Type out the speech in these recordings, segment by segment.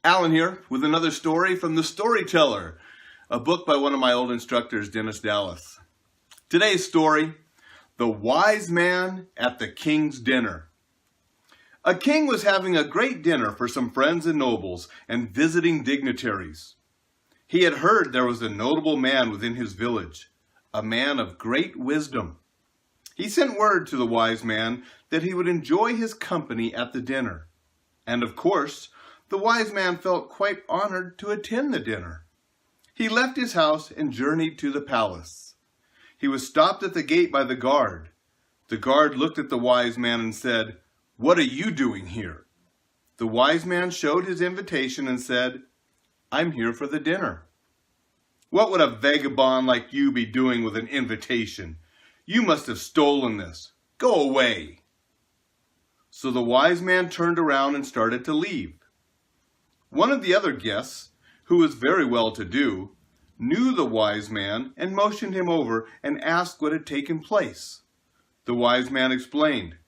Alan here with another story from The Storyteller, a book by one of my old instructors, Dennis Dallas. Today's story, The Wise Man at the King's Dinner. A king was having a great dinner for some friends and nobles and visiting dignitaries. He had heard there was a notable man within his village, a man of great wisdom. He sent word to the wise man that he would enjoy his company at the dinner. And of course, the wise man felt quite honored to attend the dinner. He left his house and journeyed to the palace. He was stopped at the gate by the guard. The guard looked at the wise man and said, "What are you doing here?" The wise man showed his invitation and said, "I'm here for the dinner." "What would a vagabond like you be doing with an invitation? You must have stolen this. Go away." So the wise man turned around and started to leave. One of the other guests, who was very well-to-do, knew the wise man and motioned him over and asked what had taken place. The wise man explained.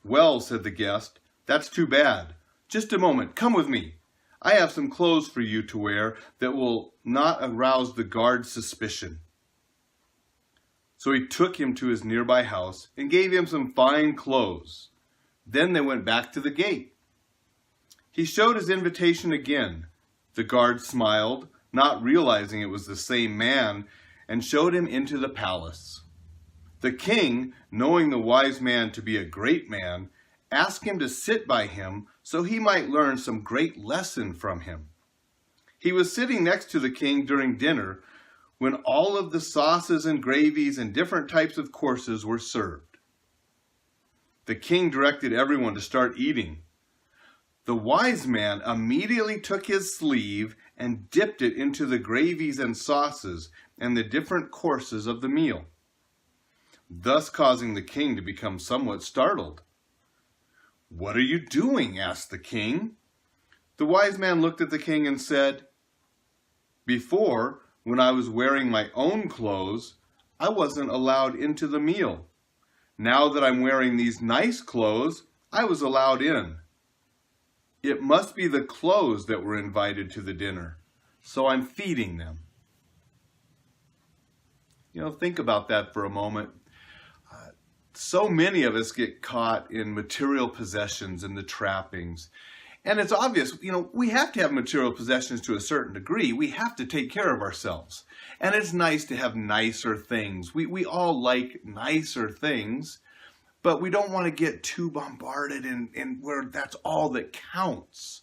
"Well," said the guest, "that's too bad. Just a moment, come with me. I have some clothes for you to wear that will not arouse the guard's suspicion." So he took him to his nearby house and gave him some fine clothes. Then they went back to the gate. He showed his invitation again. The guard smiled, not realizing it was the same man, and showed him into the palace. The king, knowing the wise man to be a great man, asked him to sit by him so he might learn some great lesson from him. He was sitting next to the king during dinner when all of the sauces and gravies and different types of courses were served. The king directed everyone to start eating. The wise man immediately took his sleeve and dipped it into the gravies and sauces and the different courses of the meal, thus causing the king to become somewhat startled. "What are you doing?" asked the king. The wise man looked at the king and said, "Before, when I was wearing my own clothes, I wasn't allowed into the meal. Now that I'm wearing these nice clothes, I was allowed in. It must be the clothes that were invited to the dinner, so I'm feeding them." Think about that for a moment. So many of us get caught in material possessions and the trappings. And it's obvious, we have to have material possessions to a certain degree. We have to take care of ourselves. And it's nice to have nicer things. We all like nicer things. But we don't want to get too bombarded in where that's all that counts.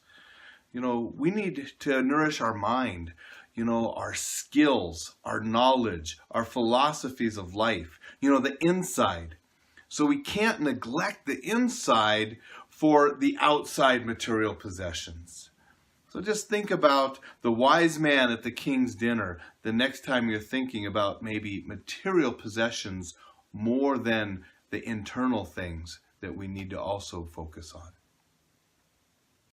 We need to nourish our mind, our skills, our knowledge, our philosophies of life, the inside. So we can't neglect the inside for the outside material possessions. So just think about the wise man at the king's dinner the next time you're thinking about maybe material possessions more than the internal things that we need to also focus on.